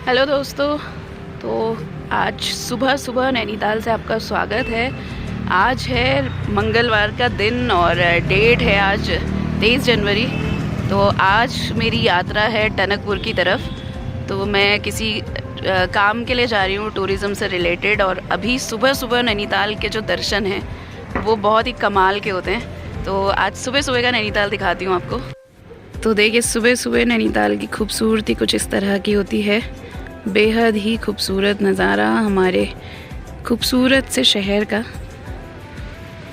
Hello दोस्तों। तो आज सुबह सुबह नैनीताल से आपका स्वागत है। आज है मंगलवार का दिन और डेट है आज 23 जनवरी। तो आज मेरी यात्रा है टनकपुर की तरफ। तो मैं किसी काम के लिए जा रही हूँ, टूरिज़्म से रिलेटेड। और अभी सुबह सुबह नैनीताल के जो दर्शन हैं वो बहुत ही कमाल के होते हैं। तो आज सुबह सुबह का नैनीताल दिखाती हूँ आपको। तो देखिए, सुबह सुबह नैनीताल की खूबसूरती कुछ इस तरह की होती है। बेहद ही खूबसूरत नज़ारा हमारे खूबसूरत से शहर का।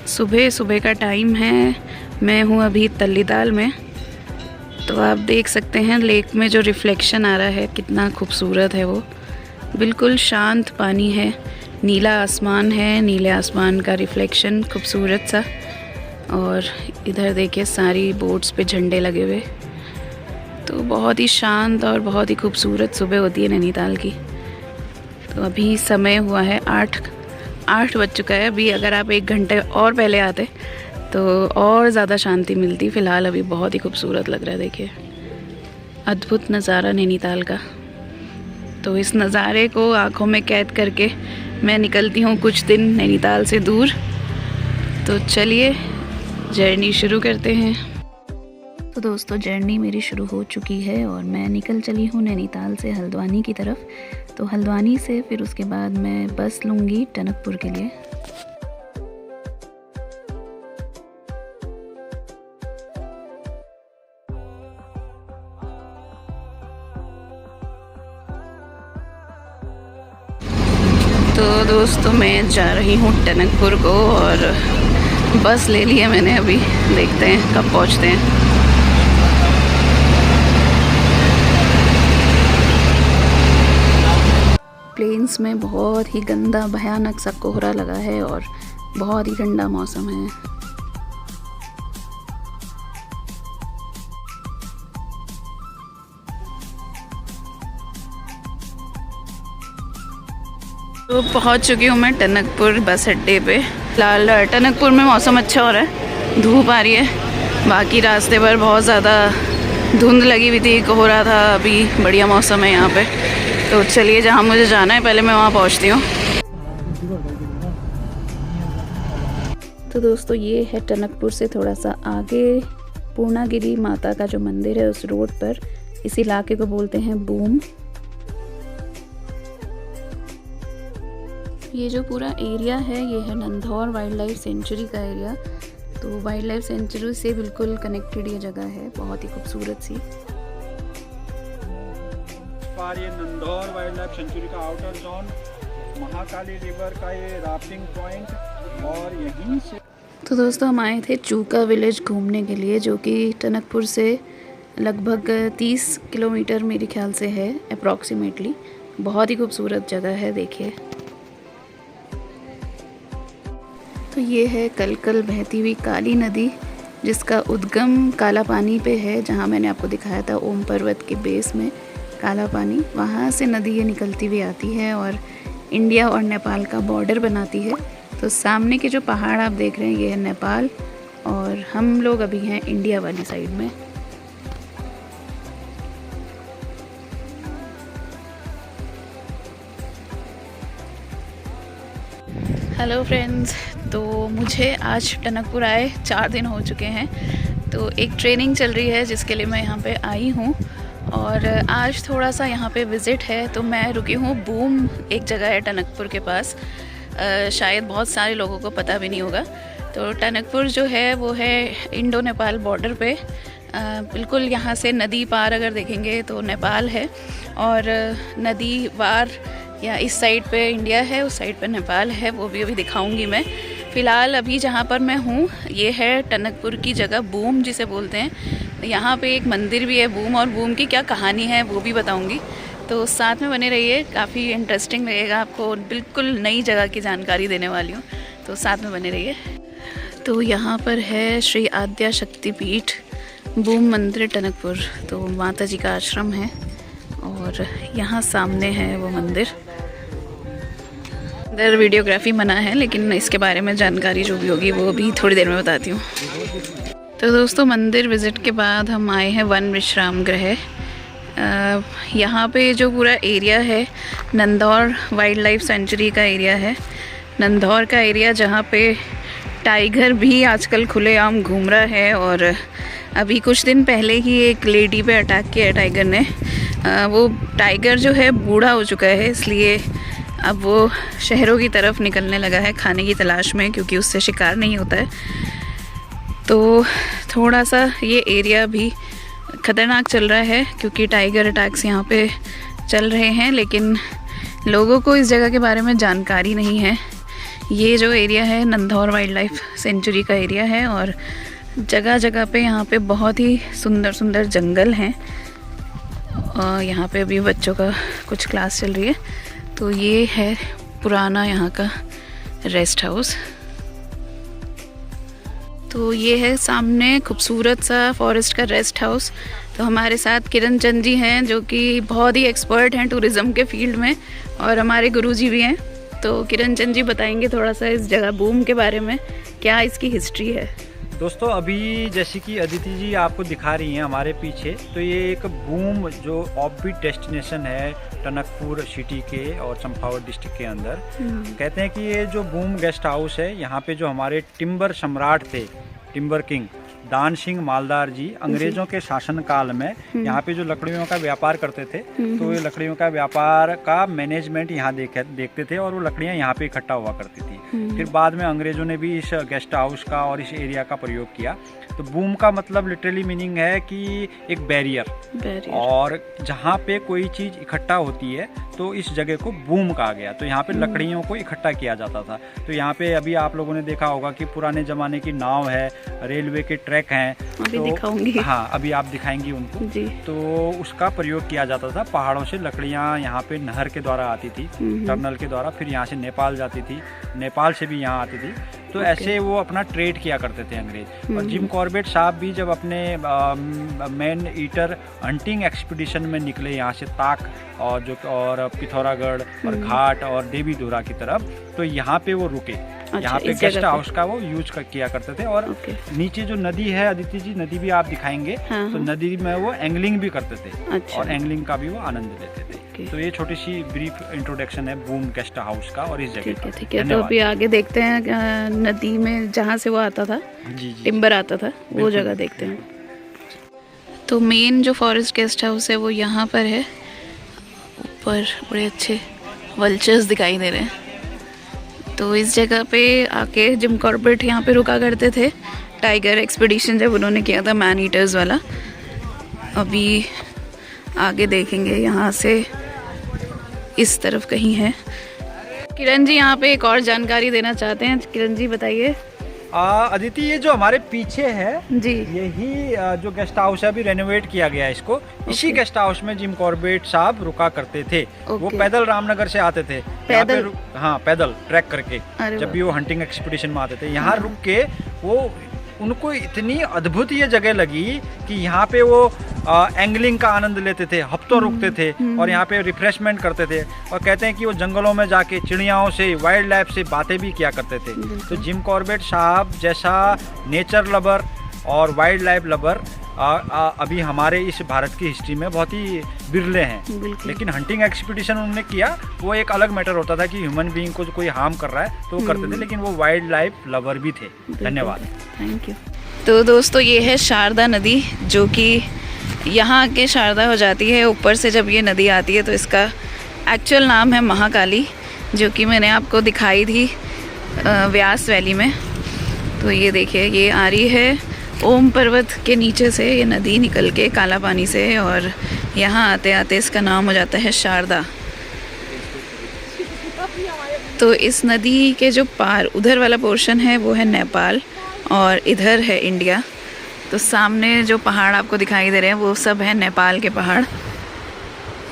सुबह सुबह का टाइम है। मैं हूँ अभी तल्लीताल में। तो आप देख सकते हैं लेक में जो रिफ्लेक्शन आ रहा है कितना खूबसूरत है वो। बिल्कुल शांत पानी है, नीला आसमान है, नीले आसमान का रिफ्लेक्शन खूबसूरत सा। और इधर देखिए सारी बोट्स पे झंडे लगे हुए। तो बहुत ही शांत और बहुत ही खूबसूरत सुबह होती है नैनीताल की। तो अभी समय हुआ है 8 बज चुका है। अभी अगर आप 1 घंटे और पहले आते तो और ज़्यादा शांति मिलती। फ़िलहाल अभी बहुत ही खूबसूरत लग रहा है। देखिए, अद्भुत नज़ारा नैनीताल का। तो इस नज़ारे को आँखों में कैद करके मैं निकलती हूँ कुछ दिन नैनीताल से दूर। तो चलिए जर्नी शुरू करते हैं। तो दोस्तों, जर्नी मेरी शुरू हो चुकी है और मैं निकल चली हूँ नैनीताल से हल्द्वानी की तरफ। तो हल्द्वानी से फिर उसके बाद मैं बस लूँगी टनकपुर के लिए। तो दोस्तों, मैं जा रही हूँ टनकपुर को और बस ले लिया मैंने। अभी देखते हैं कब पहुँचते हैं। प्लेन्स में बहुत ही गंदा भयानक सा कोहरा लगा है और बहुत ही ठंडा मौसम है। तो पहुंच चुकी हूँ मैं टनकपुर बस अड्डे पे। फिलहाल टनकपुर में मौसम अच्छा हो रहा है, धूप आ रही है। बाकी रास्ते पर बहुत ज़्यादा धुंध लगी हुई थी, कोहरा था। अभी बढ़िया मौसम है यहाँ पे। तो चलिए, जहाँ मुझे जाना है पहले मैं वहाँ पहुँचती हूँ। तो दोस्तों, ये है टनकपुर से थोड़ा सा आगे पूर्णागिरी माता का जो मंदिर है, उस रोड पर। इस इलाके को बोलते हैं बूम। ये जो पूरा एरिया है ये है नंधौर वाइल्ड लाइफ सेंचुरी का एरिया। तो वाइल्ड लाइफ सेंचुरी से बिल्कुल कनेक्टेड ये जगह है, बहुत ही खूबसूरत सी। ये नंधौर वाइल्ड लाइफ सेंचुरी का आउटर जोन, महाकाली रिवर का ये राफ्टिंग पॉइंट। और यहीं से तो दोस्तों, हम आए थे चूका विलेज घूमने के लिए, जो कि टनकपुर से लगभग 30 किलोमीटर मेरे ख्याल से है अप्रॉक्सीमेटली। बहुत ही खूबसूरत जगह है, देखिए। तो ये है कल बहती हुई काली नदी, जिसका उद्गम काला पानी पे है। जहाँ मैंने आपको दिखाया था ओम पर्वत के बेस में काला पानी, वहाँ से नदी ये निकलती हुई आती है और इंडिया और नेपाल का बॉर्डर बनाती है। तो सामने के जो पहाड़ आप देख रहे हैं ये है नेपाल और हम लोग अभी हैं इंडिया वाली साइड में। हेलो फ्रेंड्स, तो मुझे आज टनकपुर आए 4 दिन हो चुके हैं। तो एक ट्रेनिंग चल रही है जिसके लिए मैं यहाँ पे आई हूँ और आज थोड़ा सा यहाँ पे विज़िट है। तो मैं रुकी हूँ बूम, एक जगह है टनकपुर के पास। शायद बहुत सारे लोगों को पता भी नहीं होगा। तो टनकपुर जो है वो है इंडो नेपाल बॉर्डर पे। बिल्कुल यहाँ से नदी पार अगर देखेंगे तो नेपाल है और नदी पार या इस साइड पे इंडिया है, उस साइड पे नेपाल है। वो भी अभी दिखाऊंगी मैं। फ़िलहाल अभी जहाँ पर मैं हूँ ये है टनकपुर की जगह बूम जिसे बोलते हैं। यहाँ पे एक मंदिर भी है बूम, और बूम की क्या कहानी है वो भी बताऊंगी। तो साथ में बने रहिए, काफ़ी इंटरेस्टिंग लगेगा आपको। बिल्कुल नई जगह की जानकारी देने वाली हूँ, तो साथ में बने रहिए। तो यहाँ पर है श्री आद्या शक्तिपीठ बूम मंदिर टनकपुर। तो माता जी का आश्रम है और यहाँ सामने है वो मंदिर। इधर वीडियोग्राफी मना है, लेकिन इसके बारे में जानकारी जो भी होगी वो भी थोड़ी देर में बताती हूँ। तो दोस्तों, मंदिर विज़िट के बाद हम आए हैं वन विश्राम गृह। यहाँ पे जो पूरा एरिया है नंदौर वाइल्ड लाइफ सेंचुरी का एरिया है। नंदौर का एरिया जहाँ पे टाइगर भी आजकल खुलेआम घूम रहा है, और अभी कुछ दिन पहले ही एक लेडी पे अटैक किया है टाइगर ने। वो टाइगर जो है बूढ़ा हो चुका है, इसलिए अब वो शहरों की तरफ निकलने लगा है खाने की तलाश में, क्योंकि उससे शिकार नहीं होता है। तो थोड़ा सा ये एरिया भी ख़तरनाक चल रहा है, क्योंकि टाइगर अटैक्स यहाँ पे चल रहे हैं, लेकिन लोगों को इस जगह के बारे में जानकारी नहीं है। ये जो एरिया है नंदौर वाइल्ड लाइफ सेंचुरी का एरिया है, और जगह जगह पे यहाँ पे बहुत ही सुंदर सुंदर जंगल हैं। और यहाँ पे अभी बच्चों का कुछ क्लास चल रही है। तो ये है पुराना यहाँ का रेस्ट हाउस। तो ये है सामने खूबसूरत सा फॉरेस्ट का रेस्ट हाउस। तो हमारे साथ किरण चंद जी हैं, जो कि बहुत ही एक्सपर्ट हैं टूरिज़्म के फील्ड में, और हमारे गुरुजी भी हैं। तो किरण चंद जी बताएंगे थोड़ा सा इस जगह बूम के बारे में, क्या इसकी हिस्ट्री है। दोस्तों, अभी जैसे कि अदिति जी आपको दिखा रही हैं हमारे पीछे, तो ये एक बूम जो ऑफबीट डेस्टिनेशन है टनकपुर सिटी के और चंपावत डिस्ट्रिक्ट के अंदर। कहते हैं कि ये जो बूम गेस्ट हाउस है, यहाँ पे जो हमारे टिम्बर सम्राट थे, टिम्बर किंग दान सिंह मालदार जी, अंग्रेजों के शासन काल में यहाँ पे जो लकड़ियों का व्यापार करते थे, तो ये लकड़ियों का व्यापार का मैनेजमेंट यहाँ देखते थे, और वो लकड़ियाँ यहाँ पे इकट्ठा हुआ करती थी। फिर बाद में अंग्रेजों ने भी इस गेस्ट हाउस का और इस एरिया का प्रयोग किया। तो बूम का मतलब लिटरली मीनिंग है कि एक बैरियर, और जहाँ पे कोई चीज़ इकट्ठा होती है तो इस जगह को बूम कहा गया। तो यहाँ पे लकड़ियों को इकट्ठा किया जाता था। तो यहाँ पे अभी आप लोगों ने देखा होगा कि पुराने ज़माने की नाव है, रेलवे के ट्रैक हैं, अभी तो दिखाऊंगी। हाँ, अभी आप दिखाएंगी उनको जी। तो उसका प्रयोग किया जाता था। पहाड़ों से लकड़ियाँ यहाँ पे नहर के द्वारा आती थी, टनल के द्वारा, फिर यहाँ से नेपाल जाती थी, नेपाल से भी यहाँ आती थी। तो ऐसे वो अपना ट्रेड किया करते थे अंग्रेज। और जिम कॉर्बेट साहब भी जब अपने मैन ईटर हंटिंग एक्सपीडिशन में निकले यहाँ से ताक और पिथौरागढ़ और घाट और देवी धुरा की तरफ, तो यहाँ पे वो रुके। यहाँ पे गेस्ट हाउस का वो यूज किया करते थे। और नीचे जो नदी है, अदिति जी नदी भी आप दिखाएंगे, तो नदी में वो एंगलिंग भी करते थे, और एंगलिंग का भी वो आनंद लेते थे। तो ये छोटी सी ब्रीफ इंट्रोडक्शन है बूम गेस्ट हाउस का और इस जगह का। ठीक है। तो अभी आगे देखते हैं नदी में जहाँ से वो आता था, टिम्बर आता था, वो जगह देखते हैं। तो मेन जो फॉरेस्ट गेस्ट हाउस है वो यहाँ पर है। ऊपर बड़े अच्छे वल्चर्स दिखाई दे रहे हैं। तो इस जगह पे आके जिम कॉर्बेट यहाँ पे रुका करते थे, टाइगर एक्सपीडिशन जब उन्होंने किया था मैन ईटर्स वाला। अभी आगे देखेंगे, यहाँ से इस तरफ कहीं है। किरण जी यहाँ पे एक और जानकारी देना चाहते हैं। किरण जी बताइए। अदिति, ये जो हमारे पीछे है जी, यही जो गेस्ट हाउस है अभी रेनोवेट किया गया है इसको। इसी गेस्ट हाउस में जिम कॉर्बेट साहब रुका करते थे। वो पैदल रामनगर से आते थे, पैदल, हाँ पैदल ट्रैक करके, जब भी वो हंटिंग एक्सपीडिशन में आते थे यहाँ रुक के। वो उनको इतनी अद्भुत ये जगह लगी कि यहाँ पे वो एंगलिंग का आनंद लेते थे, हफ्तों रुकते थे और यहाँ पे रिफ्रेशमेंट करते थे। और कहते हैं कि वो जंगलों में जाके चिड़ियाओं से, वाइल्ड लाइफ से बातें भी किया करते थे। तो जिम कॉर्बेट साहब जैसा नेचर लवर और वाइल्ड लाइफ लवर अभी हमारे इस भारत की हिस्ट्री में बहुत ही बिरले हैं। लेकिन हंटिंग एक्सपीडिशन उन्होंने किया, वो एक अलग मैटर होता था कि ह्यूमन बीइंग को कोई हार्म कर रहा है तो वो करते थे, लेकिन वो वाइल्ड लाइफ लवर भी थे। धन्यवाद, थैंक यू। तो दोस्तों, ये है शारदा नदी, जो कि यहाँ आके शारदा हो जाती है। ऊपर से जब ये नदी आती है तो इसका एक्चुअल नाम है महाकाली, जो कि मैंने आपको दिखाई थी व्यास वैली में। तो ये देखिए, ये आ रही है ओम पर्वत के नीचे से ये नदी निकल के काला पानी से, और यहाँ आते आते इसका नाम हो जाता है शारदा। तो इस नदी के जो पार उधर वाला पोर्शन है वो है नेपाल, और इधर है इंडिया। तो सामने जो पहाड़ आपको दिखाई दे रहे हैं वो सब है नेपाल के पहाड़,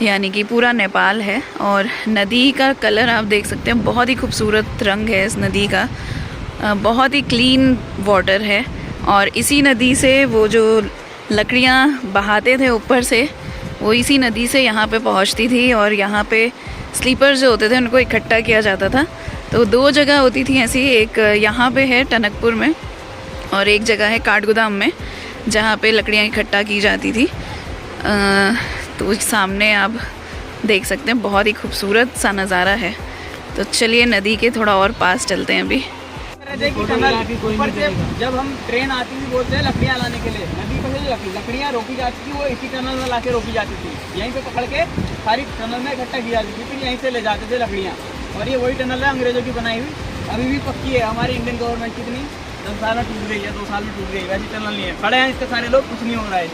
यानी कि पूरा नेपाल है। और नदी का कलर आप देख सकते हैं, बहुत ही खूबसूरत रंग है इस नदी का, बहुत ही क्लीन वाटर है। और इसी नदी से वो जो लकड़ियाँ बहाते थे ऊपर से, वो इसी नदी से यहाँ पे पहुँचती थी, और यहाँ पे स्लीपर्स जो होते थे उनको इकट्ठा किया जाता था। तो दो जगह होती थी ऐसी, एक यहाँ पे है टनकपुर में, और एक जगह है काठगोदाम में, जहाँ पे लकड़ियाँ इकट्ठा की जाती थी। तो सामने आप देख सकते हैं बहुत ही खूबसूरत सा नज़ारा है। तो चलिए नदी के थोड़ा और पास चलते हैं अभी। ऊपर से जब हम ट्रेन आती थी बोलते हैं लकड़ियाँ लाने के लिए, नदी पर लकड़ियाँ रोकी जाती थी, वो इसी टनल में लाके रोकी जाती थी। यहीं पे पकड़ के सारी टनल में इकट्ठा की जाती थी, फिर यहीं से ले जाते थे लकड़ियाँ। और ये वही टनल है अंग्रेजों की बनाई हुई, अभी भी पक्की है। हमारी इंडियन गवर्नमेंट कितनी 10 साल में टूट गई है, 2 साल में टूट गई, वैसी टनल नहीं है। खड़े हैं इसके सारे लोग, कुछ नहीं हो रहा है।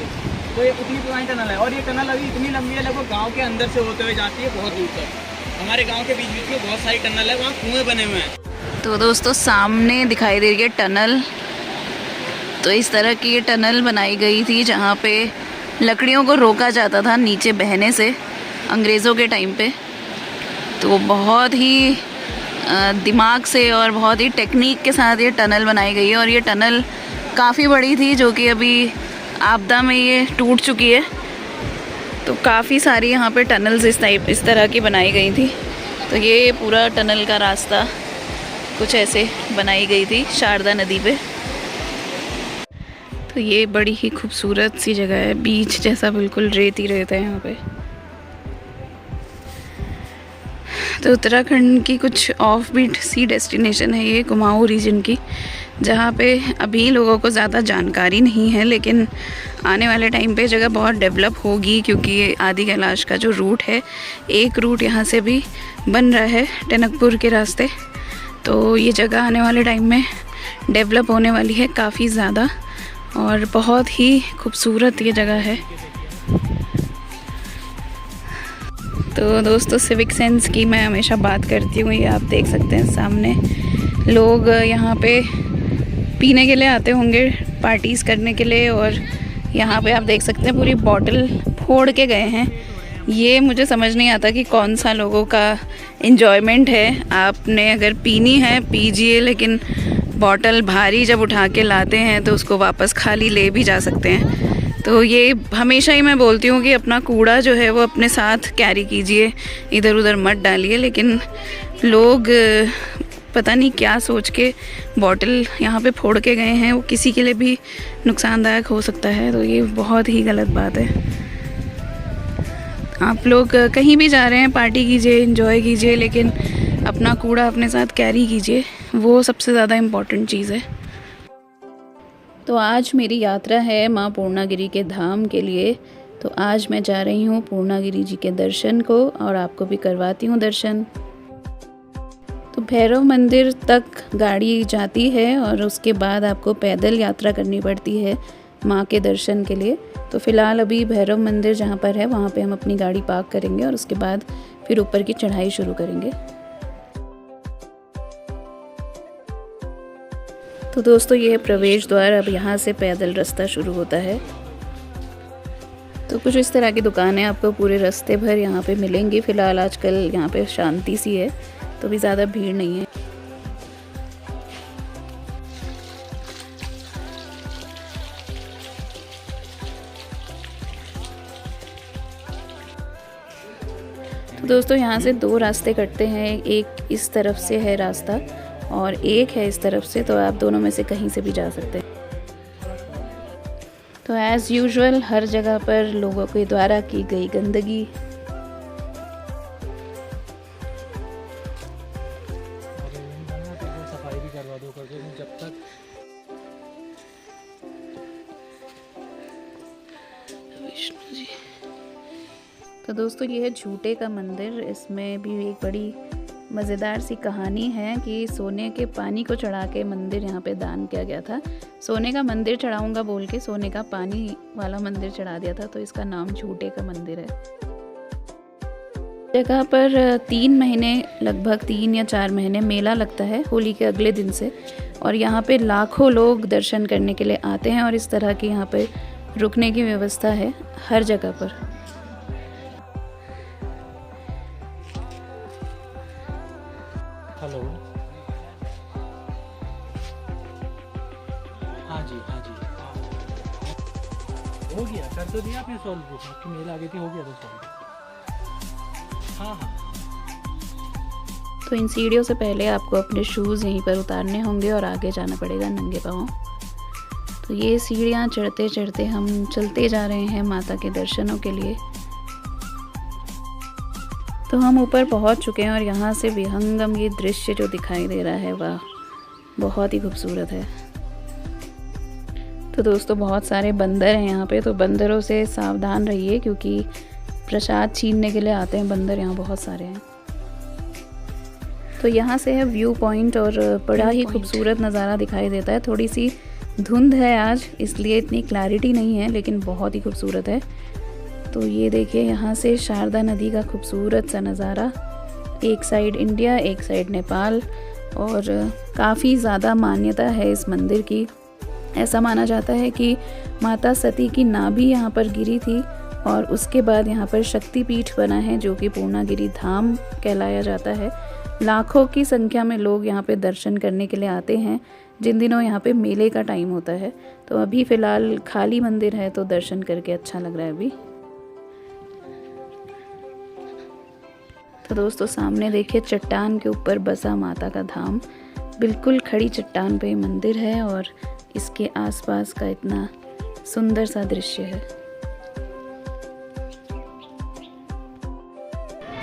तो ये उतनी पुरानी टनल है और ये टनल अभी इतनी लंबी है, लगभग गाँव के अंदर से होते हुए जाती है बहुत दूर तक। हमारे गाँव के बीच बीच में बहुत सारी टनल है, वहाँ कुएँ बने हुए हैं। तो दोस्तों सामने दिखाई दे रही है टनल। तो इस तरह की ये टनल बनाई गई थी जहाँ पे लकड़ियों को रोका जाता था नीचे बहने से अंग्रेज़ों के टाइम पे। तो बहुत ही दिमाग से और बहुत ही टेक्निक के साथ ये टनल बनाई गई है। और ये टनल काफ़ी बड़ी थी जो कि अभी आपदा में ये टूट चुकी है। तो काफ़ी सारी यहाँ पे टनल्स इस तरह की बनाई गई थी। तो ये पूरा टनल का रास्ता कुछ ऐसे बनाई गई थी शारदा नदी पे। तो ये बड़ी ही खूबसूरत सी जगह है, बीच जैसा बिल्कुल रेत ही रेत है यहाँ पे। तो उत्तराखंड की कुछ ऑफ बीट सी डेस्टिनेशन है ये कुमाऊँ रीजन की, जहाँ पे अभी लोगों को ज़्यादा जानकारी नहीं है, लेकिन आने वाले टाइम पे जगह बहुत डेवलप होगी, क्योंकि ये आदि कैलाश का जो रूट है, एक रूट यहाँ से भी बन रहा है टनकपुर के रास्ते। तो ये जगह आने वाले टाइम में डेवलप होने वाली है काफ़ी ज़्यादा, और बहुत ही खूबसूरत ये जगह है। तो दोस्तों सिविक सेंस की मैं हमेशा बात करती हूँ। ये आप देख सकते हैं सामने लोग यहाँ पे पीने के लिए आते होंगे, पार्टीज़ करने के लिए। और यहाँ पे आप देख सकते हैं पूरी बॉटल फोड़ के गए हैं। ये मुझे समझ नहीं आता कि कौन सा लोगों का एंजॉयमेंट है। आपने अगर पीनी है पीजिए, लेकिन बॉटल भारी जब उठा के लाते हैं तो उसको वापस खाली ले भी जा सकते हैं। तो ये हमेशा ही मैं बोलती हूँ कि अपना कूड़ा जो है वो अपने साथ कैरी कीजिए, इधर उधर मत डालिए। लेकिन लोग पता नहीं क्या सोच के बॉटल यहाँ पे फोड़ के गए हैं, वो किसी के लिए भी नुकसानदायक हो सकता है। तो ये बहुत ही गलत बात है। आप लोग कहीं भी जा रहे हैं पार्टी कीजिए, एंजॉय कीजिए, लेकिन अपना कूड़ा अपने साथ कैरी कीजिए, वो सबसे ज़्यादा इम्पॉर्टेंट चीज़ है। तो आज मेरी यात्रा है माँ पूर्णागिरी के धाम के लिए। तो आज मैं जा रही हूँ पूर्णागिरी जी के दर्शन को, और आपको भी करवाती हूँ दर्शन। तो भैरव मंदिर तक गाड़ी जाती है और उसके बाद आपको पैदल यात्रा करनी पड़ती है माँ के दर्शन के लिए। तो फ़िलहाल अभी भैरव मंदिर जहाँ पर है वहाँ पे हम अपनी गाड़ी पार्क करेंगे और उसके बाद फिर ऊपर की चढ़ाई शुरू करेंगे। तो दोस्तों ये है प्रवेश द्वार। अब यहाँ से पैदल रास्ता शुरू होता है। तो कुछ इस तरह की दुकानें आपको पूरे रास्ते भर यहाँ पे मिलेंगी। फ़िलहाल आजकल यहाँ पे शांति सी है, तो भी ज़्यादा भीड़ नहीं है। तो दोस्तों यहाँ से 2 रास्ते कटते हैं, एक इस तरफ से है रास्ता और एक है इस तरफ से। तो आप दोनों में से कहीं से भी जा सकते हैं। तो एज़ यूजुअल हर जगह पर लोगों के द्वारा की गई गंदगी। सफाई भी करवा दो करके जब तक। विष्णु जी। तो दोस्तों ये है झूठे का मंदिर। इसमें भी एक बड़ी मज़ेदार सी कहानी है कि सोने के पानी को चढ़ा के मंदिर यहाँ पे दान किया गया था। सोने का मंदिर चढ़ाऊंगा बोल के सोने का पानी वाला मंदिर चढ़ा दिया था, तो इसका नाम झूठे का मंदिर है। जगह पर 3 महीने, लगभग 3 या 4 महीने मेला लगता है होली के अगले दिन से, और यहाँ पे लाखों लोग दर्शन करने के लिए आते हैं। और इस तरह की यहाँ पे रुकने की व्यवस्था है हर जगह पर। हेलो, हाँ जी हाँ जी, हो गया, कर तो दिया आपने सॉल्व को, आपकी मेल आ गई थी, हो गया था सॉल्व। हाँ हाँ। तो इन सीढ़ियों से पहले आपको अपने शूज़ यहीं पर उतारने होंगे और आगे जाना पड़ेगा नंगे पाँव। तो ये सीढ़ियाँ चढ़ते चढ़ते हम चलते जा रहे हैं माता के दर्शनों के लिए। तो हम ऊपर पहुंच चुके हैं और यहाँ से विहंगम ये दृश्य जो दिखाई दे रहा है, वाह बहुत ही खूबसूरत है। तो दोस्तों बहुत सारे बंदर हैं यहाँ पे, तो बंदरों से सावधान रहिए क्योंकि प्रसाद छीनने के लिए आते हैं बंदर, यहाँ बहुत सारे हैं। तो यहाँ से है व्यू पॉइंट और बड़ा ही खूबसूरत नज़ारा दिखाई देता है। थोड़ी सी धुंध है आज इसलिए इतनी क्लैरिटी नहीं है, लेकिन बहुत ही खूबसूरत है। तो ये देखिए यहाँ से शारदा नदी का खूबसूरत सा नज़ारा, एक साइड इंडिया एक साइड नेपाल, और काफ़ी ज़्यादा मान्यता है इस मंदिर की। ऐसा माना जाता है कि माता सती की नाभि यहाँ पर गिरी थी और उसके बाद यहाँ पर शक्तिपीठ बना है जो कि पूर्णागिरि धाम कहलाया जाता है। लाखों की संख्या में लोग यहाँ पे दर्शन करने के लिए आते हैं जिन दिनों यहाँ पे मेले का टाइम होता है। तो अभी फ़िलहाल खाली मंदिर है तो दर्शन करके अच्छा लग रहा है अभी। तो दोस्तों सामने देखिए चट्टान के ऊपर बसा माता का धाम, बिल्कुल खड़ी चट्टान पे मंदिर है और इसके आसपास का इतना सुंदर सा दृश्य है।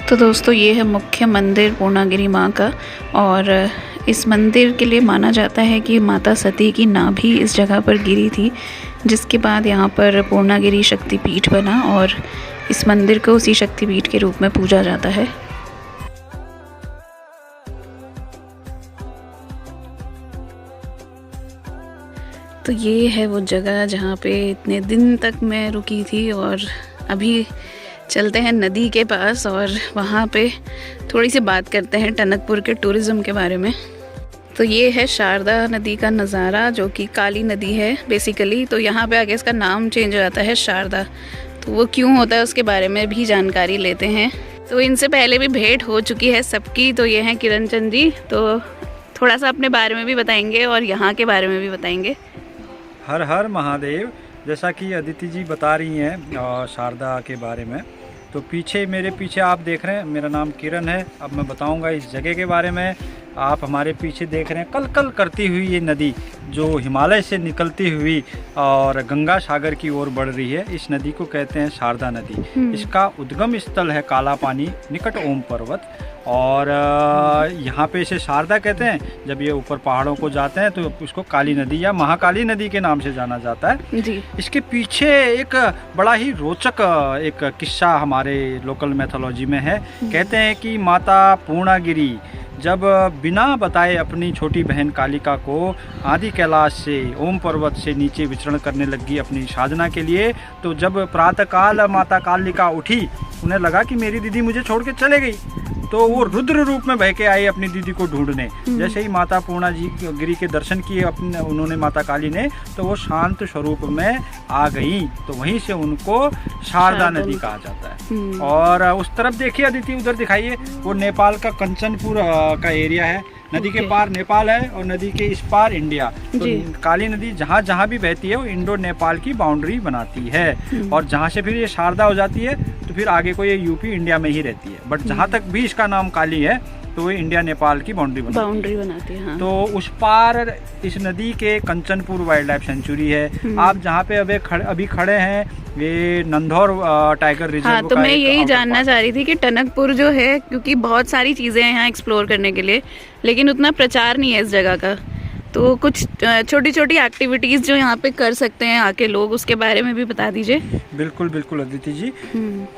तो दोस्तों ये है मुख्य मंदिर पूर्णागिरि माँ का, और इस मंदिर के लिए माना जाता है कि माता सती की नाभि इस जगह पर गिरी थी, जिसके बाद यहाँ पर पूर्णागिरि शक्तिपीठ बना और इस मंदिर को उसी शक्तिपीठ के रूप में पूजा जाता है। तो ये है वो जगह जहाँ पे इतने दिन तक मैं रुकी थी, और अभी चलते हैं नदी के पास और वहाँ पे थोड़ी सी बात करते हैं टनकपुर के टूरिज़्म के बारे में। तो ये है शारदा नदी का नज़ारा जो कि काली नदी है बेसिकली। तो यहाँ पे आगे इसका नाम चेंज हो जाता है शारदा, तो वो क्यों होता है उसके बारे में भी जानकारी लेते हैं। तो इनसे पहले भी भेंट हो चुकी है सबकी। तो ये हैं किरण चंद जी, तो थोड़ा सा अपने बारे में भी बताएंगे और यहाँ के बारे में भी बताएंगे। हर हर महादेव। जैसा कि अदिति जी बता रही हैं शारदा के बारे में, तो मेरे पीछे आप देख रहे हैं, मेरा नाम किरण है। अब मैं बताऊंगा इस जगह के बारे में। आप हमारे पीछे देख रहे हैं कल कल करती हुई ये नदी जो हिमालय से निकलती हुई और गंगा सागर की ओर बढ़ रही है, इस नदी को कहते हैं शारदा नदी। इसका उद्गम स्थल है काला पानी निकट ओम पर्वत, और यहाँ पे इसे शारदा कहते हैं। जब ये ऊपर पहाड़ों को जाते हैं तो इसको काली नदी या महाकाली नदी के नाम से जाना जाता है जी। इसके पीछे एक बड़ा ही रोचक एक किस्सा हमारे लोकल मैथोलॉजी में है। कहते हैं कि माता पूर्णागिरि जब बिना बताए अपनी छोटी बहन कालिका को आदि कैलाश से ओम पर्वत से नीचे विचरण करने लगी अपनी साधना के लिए, तो जब प्रातःकाल माता कालिका उठी, उन्हें लगा कि मेरी दीदी मुझे छोड़ के चले गई, तो वो रुद्र रूप में बह के आई अपनी दीदी को ढूंढने। जैसे ही माता पूर्णागिरि के दर्शन किए अपने उन्होंने माता काली ने, तो वो शांत स्वरूप में आ गई। तो वहीं से उनको शारदा नदी कहा जाता है। और उस तरफ देखिए अदिति, उधर दिखाइए, वो नेपाल का कंचनपुर का एरिया है। नदी के पार नेपाल है और नदी के इस पार इंडिया। तो काली नदी जहाँ जहाँ भी बहती है वो इंडो नेपाल की बाउंड्री बनाती है, और जहाँ से फिर ये शारदा हो जाती है तो फिर आगे को ये यूपी इंडिया में ही रहती है। बट जहाँ तक भी इसका नाम काली है तो वो इंडिया नेपाल की बाउंड्री बनाती है। हाँ। तो उस पार इस नदी के कंचनपुर वाइल्ड लाइफ सेंचुरी है। आप जहाँ पे अभी खड़े हैं ये नंधौर टाइगर रिजर्व। हाँ, तो मैं यही जानना चाह रही थी कि टनकपुर जो है, क्योंकि बहुत सारी चीज़ें हैं यहाँ एक्सप्लोर करने के लिए, लेकिन उतना प्रचार नहीं है इस जगह का। तो कुछ छोटी छोटी एक्टिविटीज़ जो यहाँ पे कर सकते हैं आके लोग, उसके बारे में भी बता दीजिए। बिल्कुल बिल्कुल अदिति जी।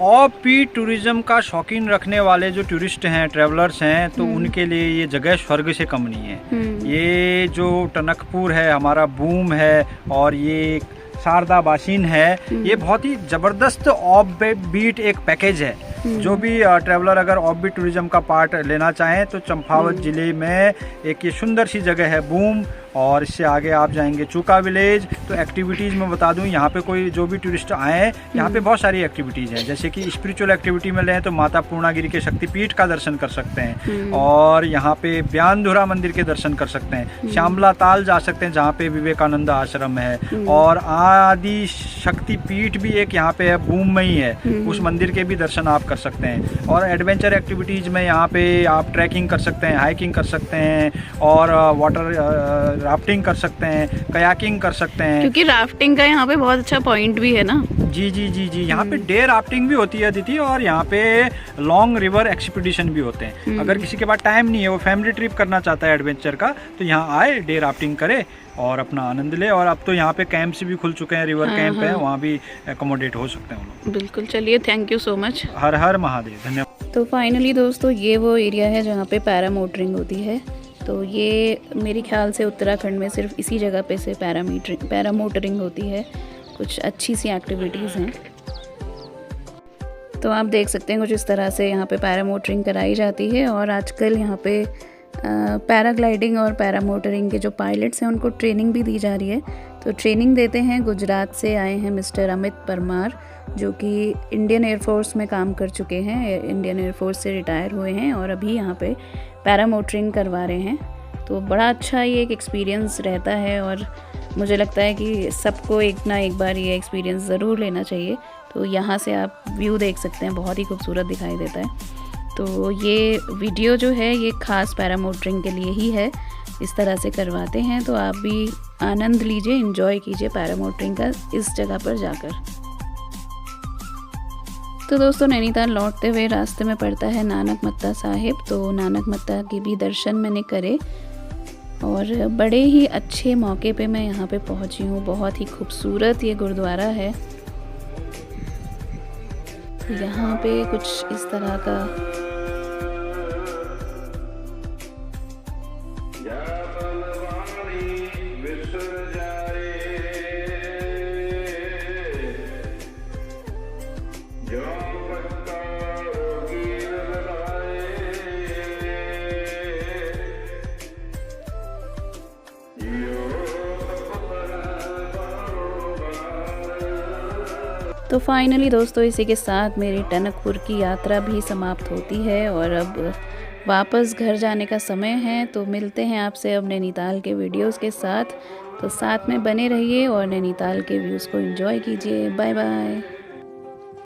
ऑफ टूरिज्म का शौकीन रखने वाले जो टूरिस्ट हैं, ट्रैवलर्स हैं, तो उनके लिए ये जगह स्वर्ग से कम नहीं है। ये जो टनकपुर है हमारा बूम है, और ये शारदा बासिन है, ये बहुत ही ज़बरदस्त ऑफ बीट एक पैकेज है। जो भी ट्रैवलर अगर ऑफ बीट टूरिज्म का पार्ट लेना चाहें तो चंपावत ज़िले में एक ये सुंदर सी जगह है बूम, और इससे आगे आप जाएंगे चूका विलेज। तो एक्टिविटीज़ में बता दूं, यहाँ पे कोई जो भी टूरिस्ट आए, यहाँ पे बहुत सारी एक्टिविटीज़ हैं। जैसे कि स्पिरिचुअल एक्टिविटी में लें तो माता पूर्णागिरि के शक्तिपीठ का दर्शन कर सकते हैं, और यहाँ पे ब्यानधुरा मंदिर के दर्शन कर सकते हैं। श्यामला ताल जा सकते हैं जहाँ पे विवेकानंद आश्रम है, और आदि शक्तिपीठ भी एक यहाँ पे है बूम में ही है, उस मंदिर के भी दर्शन आप कर सकते हैं। और एडवेंचर एक्टिविटीज़ में यहाँ पे आप ट्रैकिंग कर सकते हैं, हाइकिंग कर सकते हैं, और वाटर राफ्टिंग कर सकते हैं, कयाकिंग कर सकते हैं। क्योंकि राफ्टिंग का यहाँ पे बहुत अच्छा पॉइंट भी है ना। जी जी जी जी, यहाँ पे डे राफ्टिंग भी होती है अदिति, और यहाँ पे लॉन्ग रिवर एक्सपीडिशन भी होते हैं। अगर किसी के पास टाइम नहीं है, वो फैमिली ट्रिप करना चाहता है एडवेंचर का, तो यहाँ आए, डे राफ्टिंग करे और अपना आनंद ले। और अब तो यहाँ पे कैंप्स भी खुल चुके हैं, रिवर कैंप है, वहाँ भी एकोमोडेट हो सकते हैं वो लोग। बिल्कुल, चलिए, थैंक यू सो मच। हर हर महादेव, धन्यवाद। तो फाइनली दोस्तों, ये वो एरिया है जहाँ पे पैरामोटरिंग होती है। तो ये मेरे ख्याल से उत्तराखंड में सिर्फ इसी जगह पे से पैरामोटरिंग होती है। कुछ अच्छी सी एक्टिविटीज़ हैं। तो आप देख सकते हैं कुछ इस तरह से यहाँ पे पैरामोटरिंग कराई जाती है। और आजकल यहाँ पे पैराग्लाइडिंग और पैरामोटरिंग के जो पायलट्स हैं उनको ट्रेनिंग भी दी जा रही है। तो ट्रेनिंग देते हैं, गुजरात से आए हैं मिस्टर अमित परमार, जो कि इंडियन एयरफोर्स में काम कर चुके हैं, इंडियन एयरफोर्स से रिटायर हुए हैं और अभी यहाँ पे पैरामोटरिंग करवा रहे हैं। तो बड़ा अच्छा ये एक एक्सपीरियंस रहता है और मुझे लगता है कि सबको एक ना एक बार ये एक्सपीरियंस ज़रूर लेना चाहिए। तो यहाँ से आप व्यू देख सकते हैं, बहुत ही खूबसूरत दिखाई देता है। तो ये वीडियो जो है ये ख़ास पैरामोटरिंग के लिए ही है, इस तरह से करवाते हैं। तो आप भी आनंद लीजिए, एंजॉय कीजिए पैरामोटरिंग का इस जगह पर जाकर। तो दोस्तों, नैनीताल लौटते हुए रास्ते में पड़ता है नानक मत्ता साहिब। तो नानक मत्ता के भी दर्शन मैंने करे और बड़े ही अच्छे मौके पे मैं यहाँ पे पहुँची हूँ। बहुत ही खूबसूरत ये गुरुद्वारा है। यहाँ पे कुछ इस तरह का तो फाइनली दोस्तों, इसी के साथ मेरी टनकपुर की यात्रा भी समाप्त होती है और अब वापस घर जाने का समय है। तो मिलते हैं आपसे अब नैनीताल के वीडियोस के साथ। तो साथ में बने रहिए और नैनीताल के व्यूज़ को एंजॉय कीजिए। Bye bye.